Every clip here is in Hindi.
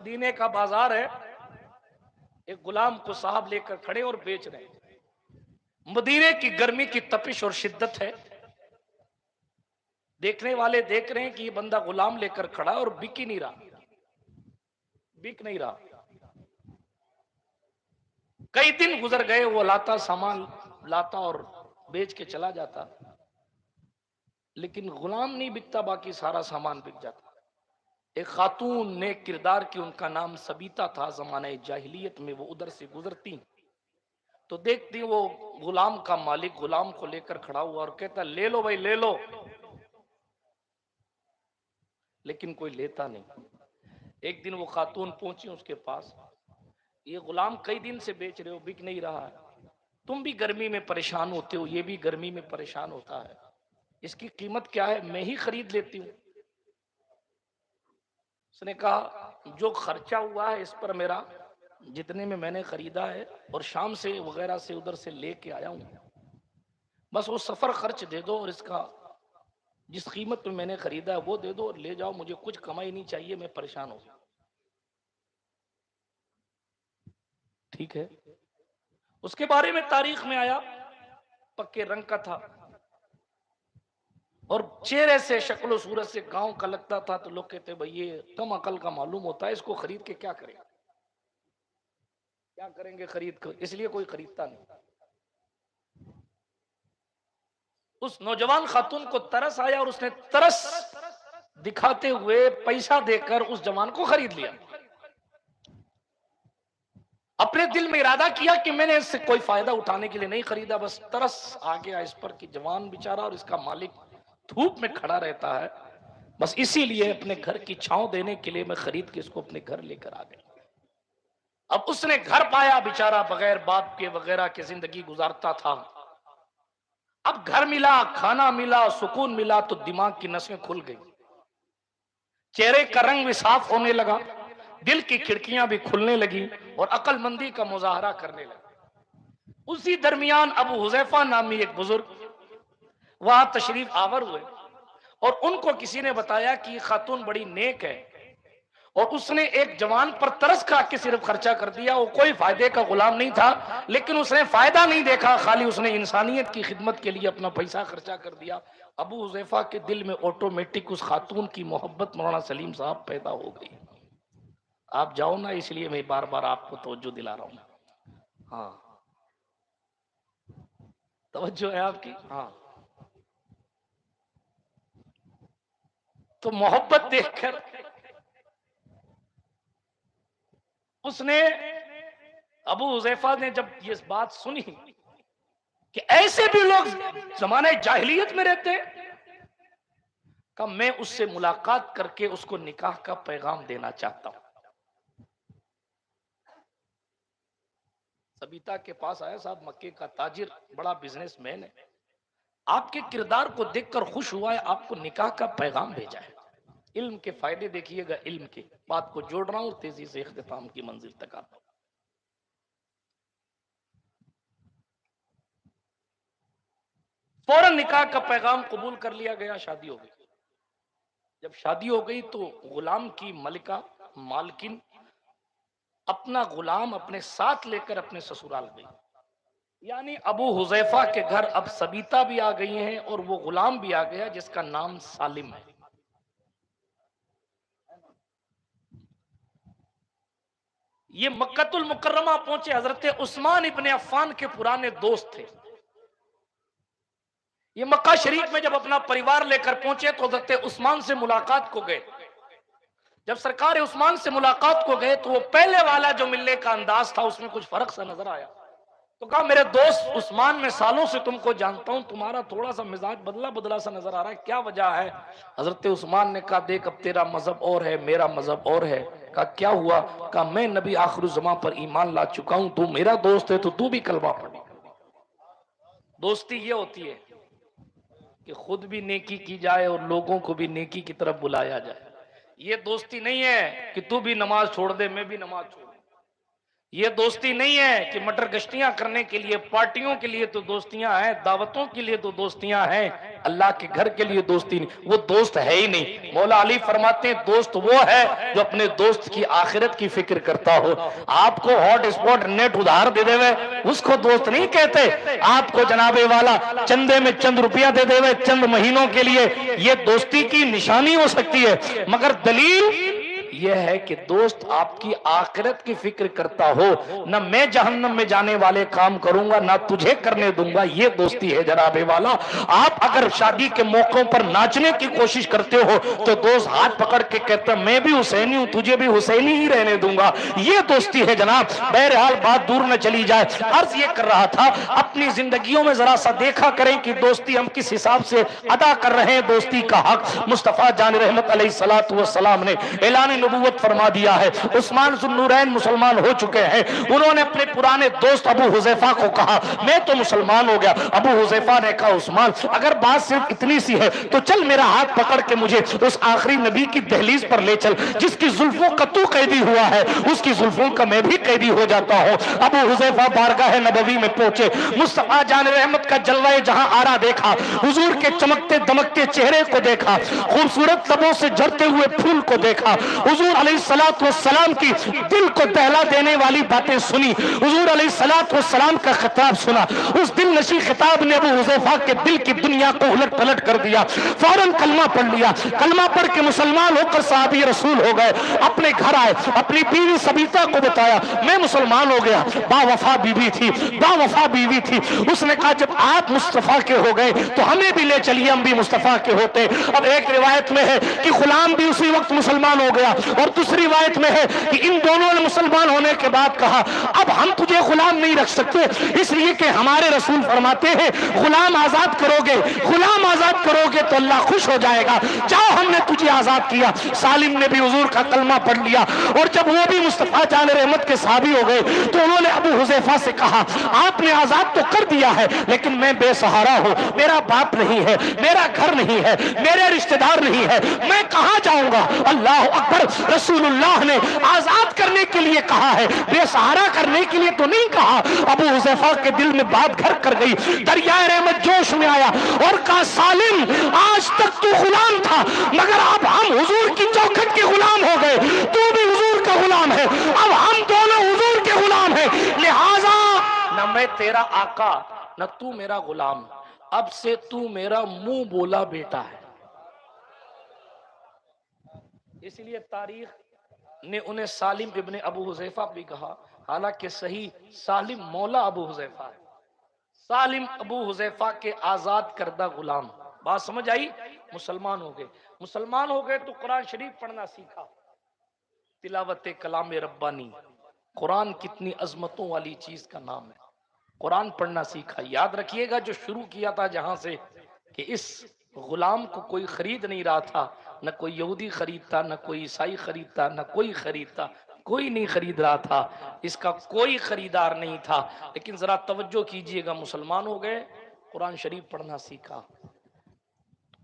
मदीने का बाजार है, एक गुलाम को साहब लेकर खड़े और बेच रहे हैं। मदीने की गर्मी की तपिश और शिद्दत है। देखने वाले देख रहे हैं कि ये बंदा गुलाम लेकर खड़ा और बिक ही नहीं रहा, बिक नहीं रहा। कई दिन गुजर गए, वो लाता सामान लाता और बेच के चला जाता, लेकिन गुलाम नहीं बिकता, बाकी सारा सामान बिक जाता। एक खातून नेक किरदार की, उनका नाम सबीता था। जमाने जाहिलियत में वो उधर से गुजरती तो देखती वो गुलाम का मालिक गुलाम को लेकर खड़ा हुआ और कहता ले लो भाई ले लो, लेकिन कोई लेता नहीं। एक दिन वो खातून पहुंची उसके पास, ये गुलाम कई दिन से बेच रहे हो, बिक नहीं रहा है, तुम भी गर्मी में परेशान होते हो, ये भी गर्मी में परेशान होता है, इसकी कीमत क्या है, मैं ही खरीद लेती हूँ। उसने कहा जो खर्चा हुआ है इस पर मेरा, जितने में मैंने खरीदा है और शाम से वगैरह से उधर से लेके आया हूं, बस वो सफर खर्च दे दो और इसका जिस कीमत में मैंने खरीदा है वो दे दो और ले जाओ, मुझे कुछ कमाई नहीं चाहिए, मैं परेशान हूं। ठीक है। उसके बारे में तारीख में आया, पक्के रंग का था और चेहरे से शक्ल सूरत से गांव का लगता था, तो लोग कहते भाई ये कम अकल का मालूम होता है, इसको खरीद के क्या करेंगे, क्या करेंगे खरीद कर, इसलिए कोई खरीदता नहीं। उस नौजवान खातून को तरस आया और उसने तरस दिखाते हुए पैसा देकर उस जवान को खरीद लिया। अपने दिल में इरादा किया कि मैंने इससे कोई फायदा उठाने के लिए नहीं खरीदा, बस तरस आ गया इस पर कि जवान बेचारा और इसका मालिक धूप में खड़ा रहता है, बस इसीलिए अपने घर की छांव देने के लिए मैं खरीद के इसको अपने घर लेकर आ गया। अब उसने घर पाया, बेचारा बगैर बाप के वगैरह के जिंदगी गुजारता था। अब घर मिला, खाना मिला, सुकून मिला, तो दिमाग की नसें खुल गई, चेहरे का रंग भी साफ होने लगा, दिल की खिड़कियां भी खुलने लगी और अकलमंदी का मुजाहरा करने लगा। उसी दरमियान अबू हुजैफा नामी एक बुजुर्ग वहां तशरीफ आवर हुए और उनको किसी ने बताया कि ये खातून बड़ी नेक है और उसने एक जवान पर तरस खा के सिर्फ खर्चा कर दिया, वो कोई फायदे का गुलाम नहीं था, लेकिन उसने फायदा नहीं देखा, खाली उसने इंसानियत की खिदमत के लिए अपना पैसा खर्चा कर दिया। अबू हुजैफा के दिल में ऑटोमेटिक उस खातून की मोहब्बत मौलाना सलीम साहब पैदा हो गई। आप जाओ ना, इसलिए मैं बार बार आपको तवज्जो दिला रहा हूं। हाँ, तवज्जो है आपकी। हाँ, तो मोहब्बत देखकर उसने, अबू हुजैफा ने जब ये बात सुनी कि ऐसे भी लोग जमाने जाहिलियत में रहते हैं, कहा मैं उससे मुलाकात करके उसको निकाह का पैगाम देना चाहता हूं। सबीता के पास आया, साहब मक्के का ताजिर, बड़ा बिजनेसमैन है, आपके किरदार को देखकर खुश हुआ है, आपको निकाह का पैगाम भेजा है। इल्म के फायदे देखिएगा, इल्म की बात को जोड़ रहा हूं, तेजी से इख्तिताम की मंजिल तक आता हूं। फौरन निकाह का पैगाम कबूल कर लिया गया, शादी हो गई। जब शादी हो गई तो गुलाम की मलिका मालकिन अपना गुलाम अपने साथ लेकर अपने ससुराल गई, यानी अबू हुजैफा के घर अब सबीता भी आ गई हैं और वो गुलाम भी आ गया जिसका नाम सालिम है। ये मक्कतुल मुकर्रमा पहुंचे, हजरत उस्मान इब्ने अफ्फान के पुराने दोस्त थे। ये मक्का शरीफ में जब अपना परिवार लेकर पहुंचे तो हजरत उस्मान से मुलाकात को गए। जब सरकार उस्मान से मुलाकात को गए तो वो पहले वाला जो मिलने का अंदाज था उसमें कुछ फर्क सा नजर आया। तो कहा मेरे दोस्त उस्मान, मैं सालों से तुमको जानता हूं, तुम्हारा थोड़ा सा मिजाज बदला बदला सा नजर आ रहा है, क्या वजह है? हजरत उस्मान ने कहा देख, अब तेरा मजहब और है, मेरा मजहब और है। कहा क्या हुआ? कहा मैं नबी आखिरुज़्ज़मा पर ईमान ला चुका हूं, तू मेरा दोस्त है तो तू भी कलमा पढ़। दोस्ती ये होती है कि खुद भी नेकी की जाए और लोगों को भी नेकी की तरफ बुलाया जाए। ये दोस्ती नहीं है कि तू भी नमाज छोड़ दे मैं भी नमाज छोड़ दूं। ये दोस्ती नहीं है कि मटर गश्तियां करने के लिए, पार्टियों के लिए तो दोस्तियां हैं, दावतों के लिए तो दोस्तियां हैं, अल्लाह के घर के लिए दोस्ती नहीं। वो दोस्त है ही नहीं। मौला अली फरमाते हैं दोस्त वो है जो अपने दोस्त की आखिरत की फिक्र करता हो। आपको हॉट स्पॉट नेट उधार दे देवे उसको दोस्त नहीं कहते। आपको जनाबे वाला चंदे में चंद रुपया दे देवे चंद महीनों के लिए, ये दोस्ती की निशानी हो सकती है, मगर दलील यह है कि दोस्त आपकी आखिरत की फिक्र करता हो। न मैं जहन्नम में जाने वाले काम करूंगा ना तुझे करने दूंगा, ये दोस्ती है जनाबे वाला। आप अगर शादी के मौकों पर नाचने की कोशिश करते हो तो दोस्त हाथ पकड़ के कहता मैं भी हुसैनी हूं, तुझे भी हुसैनी ही रहने दूंगा, ये दोस्ती है जनाब। बहरहाल बात दूर न चली जाए, अर्ज ये कर रहा था अपनी जिंदगियों में जरा सा देखा करें कि दोस्ती हम किस हिसाब से अदा कर रहे हैं। दोस्ती का हक मुस्तफा जान रहमत अलैहिस्सलातु वस्सलाम ने ऐलान नबूवत फरमा दिया है। उस्मान ज़ुन्नूरैन मुसलमान हो चुके हैं। उन्होंने अपने पुराने दोस्त अबू हुज़ैफा को कहा मैं तो मुसलमान हो गया। अबू हुज़ैफा ने कहा उस्मान अगर बात सिर्फ इतनी सी है तो चल मेरा हाथ पकड़ के मुझे उस आखिरी नबी की दहलीज पर ले चल जिसकी जुल्फों का तू कैदी हुआ है, उसकी जुल्फों का मैं भी कैदी हो जाता हूं। अबू हुज़ैफा बारगाह नबवी में पहुंचे, मुस्तफा जान रहमत का जलवाए जहां आरा देखा, हुजूर के चमकते दमकते चेहरे को देखा, खूबसूरत लबों से झरते हुए फूल को देखा, हुजूर अलैहिस्सलातु वस्सलाम की दिल को दहला देने वाली बातें सुनी, हुजूर अलैहिस्सलातु वस्सलाम का खिताब सुना। उस दिल नशी खिताब ने अबू हुज़ैफा के दिल की दुनिया को उलट पलट कर दिया। फौरन कलमा पढ़ लिया, कलमा पढ़ के मुसलमान होकर सहाबी रसूल हो गए। अपने घर आए, अपनी बीवी सबीता को बताया मैं मुसलमान हो गया। बावफा बीवी थी, बावफा बीवी थी। उसने कहा जब आप मुस्तफा के हो गए तो हमें भी ले चलिए, हम भी मुस्तफा के होते। अब एक रिवायत में है कि गुलाम भी उसी वक्त मुसलमान हो गया और दूसरी रिवायत में है कि इन दोनों ने मुसलमान होने के बाद कहा अब हम तुझे गुलाम नहीं रख सकते, इसलिए कि हमारे रसूल फरमाते हैं गुलाम आजाद करोगे, गुलाम आजाद करोगे तो अल्लाह खुश हो जाएगा। जाओ हमने तुझे आजाद किया। सालिम ने भी हुजूर का कलमा पढ़ लिया और जब वो भी मुस्तफा जान रहमत के साहबी हो गए तो उन्होंने अबू हुज़ैफा से कहा आपने आजाद तो कर दिया है लेकिन मैं बेसहारा हूं, मेरा बाप नहीं है, मेरा घर नहीं है, मेरे रिश्तेदार नहीं है, मैं कहां जाऊंगा। अल्लाह अकबर। रसूलुल्लाह ने आजाद करने के लिए कहा है, बेसहारा करने के लिए तो नहीं कहा। अबू हुज़ैफा के दिल में बात घर कर गई, दरियाए रहमत जोश में आया और कहा सालिम आज तक तू गुलाम था मगर अब हम हुजूर की चौखट के गुलाम हो गए, तू भी हुजूर का गुलाम है, अब हम दोनों हुजूर के गुलाम हैं, लिहाजा न मैं तेरा आका न तू मेरा गुलाम, अब से तू मेरा मुंह बोला बेटा है। इसलिए तारीख ने उन्हें सालिम इब्ने अबू हुज़ैफा भी कहा, हालांकि सही सालिम मौला अबू हुज़ैफा है। सालिम अबू हुज़ैफा के आजाद करदा गुलाम। बात समझ आई? मुसलमान हो गए, मुसलमान हो गए तो कुरान शरीफ पढ़ना सीखा, तिलावत कलाम रब्बानी। कुरान कितनी अजमतों वाली चीज का नाम है। कुरान पढ़ना सीखा। याद रखिएगा जो शुरू किया था जहां से कि इस गुलाम को कोई खरीद नहीं रहा था, न कोई यहूदी खरीदता, न कोई ईसाई खरीदता, न कोई खरीदता, कोई नहीं खरीद रहा था, इसका कोई खरीदार नहीं था। लेकिन जरा तवज्जो कीजिएगा, मुसलमान हो गए, कुरान शरीफ पढ़ना सीखा,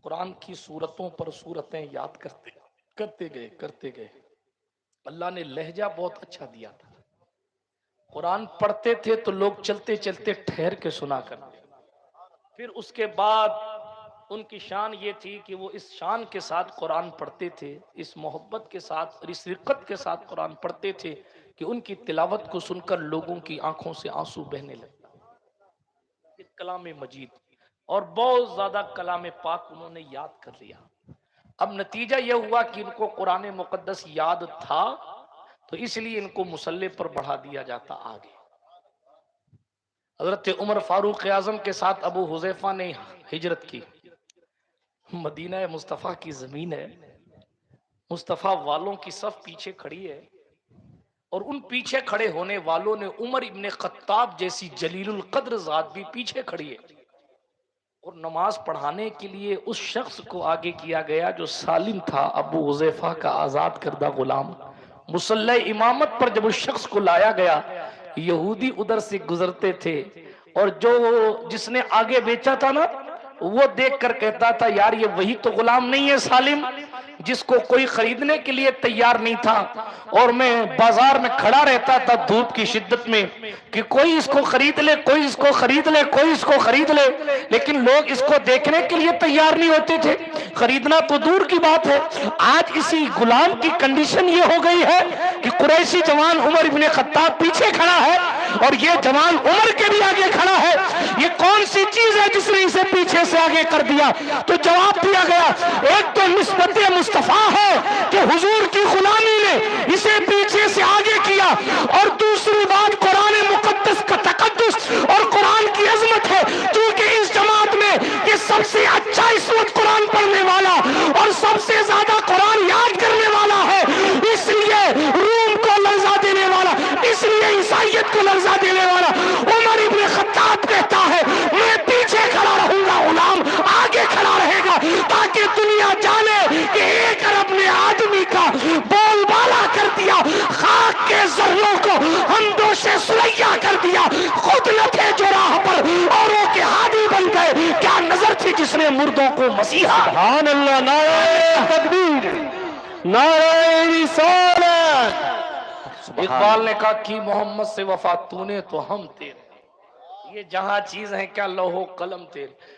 कुरान की सूरतों पर सूरतें याद करते गए। अल्लाह ने लहजा बहुत अच्छा दिया था। कुरान पढ़ते थे तो लोग चलते चलते ठहर के सुना करते। फिर उसके बाद उनकी शान ये थी कि वो इस शान के साथ कुरान पढ़ते थे, इस मोहब्बत के साथ और इस रिक्कत के साथ कुरान पढ़ते थे कि उनकी तिलावत को सुनकर लोगों की आंखों से आंसू बहने लगता। कलाम मजीद और बहुत ज्यादा कलाम पाक उन्होंने याद कर लिया। अब नतीजा यह हुआ कि इनको कुरान मुकद्दस याद था तो इसलिए इनको मुसल्ले पर बढ़ा दिया जाता आगे। हजरत उमर फारूक आजम के साथ अबू हुज़ैफा ने हिजरत की। मदीना मुस्तफ़ा की जमीन है, मुस्तफ़ा वालों की सफ पीछे खड़ी है और उन पीछे खड़े होने वालों ने उमर इब्ने खत्ताब जैसी जलीलुल कद्र जात भी पीछे खड़ी है। और नमाज पढ़ाने के लिए उस शख्स को आगे किया गया जो सालिम था, अबू हुज़ैफा का आजाद करदा गुलाम। मुसल्ला इमामत पर जब उस शख्स को लाया गया, यहूदी उधर से गुजरते थे और जो जिसने आगे बेचा था ना, वो देख कर कहता था यार ये वही तो गुलाम नहीं है सालिम जिसको कोई खरीदने के लिए तैयार नहीं था, और मैं बाजार में खड़ा रहता था धूप की शिद्दत में कि कोई इसको खरीद ले, कोई इसको खरीद ले, कोई इसको खरीद ले, लेकिन लोग इसको देखने के लिए तैयार नहीं होते थे, खरीदना तो दूर की बात है। आज इसी गुलाम की कंडीशन ये हो गई है कि कुरैशी जवान उमर इब्ने खत्ताब पीछे खड़ा है और ये जवान उमर के भी आगे खड़ा है। ये कौन सी चीज है जिसने इसे पीछे से आगे कर दिया? तो जवाब दिया गया, एक तो निस्बत मुस्तफा है कि हुजूर की गुलामी ने इसे पीछे से आगे किया, और दूसरी बात कुरान मुकद्दस का तकद्दुस और कुरान की अजमत है, क्योंकि इस जमात में ये सबसे अच्छा इस वक्त कुरान पढ़ने वाला और सबसे ज्यादा कुरान याद करने वाला है, इसलिए रूम को लर्जा देने वाला, इसलिए ईसाइयत को लर्जा देने वाला उमर इब्ने खत्ताब कहता है, मैं पीछे खड़ा रहूंगा, गुलाम आगे खड़ा रहेगा, ताकि दुनिया जाने कि एक अरब ने आदमी का बोलबाला कर दिया, खाक के जर्रों को हम दोषे सुलैया कर दिया, खुद न थे जो राह पर औरों के हादी बन गए। क्या नजर थी जिसने मुर्दों को मसीहा। सुभान अल्लाह, नारे तकबीर, नारे रिसालत। इकबाल ने कहा कि मोहम्मद से वफा तूने तो हम तेरे, ये जहां चीज है क्या लौहो कलम तेरे।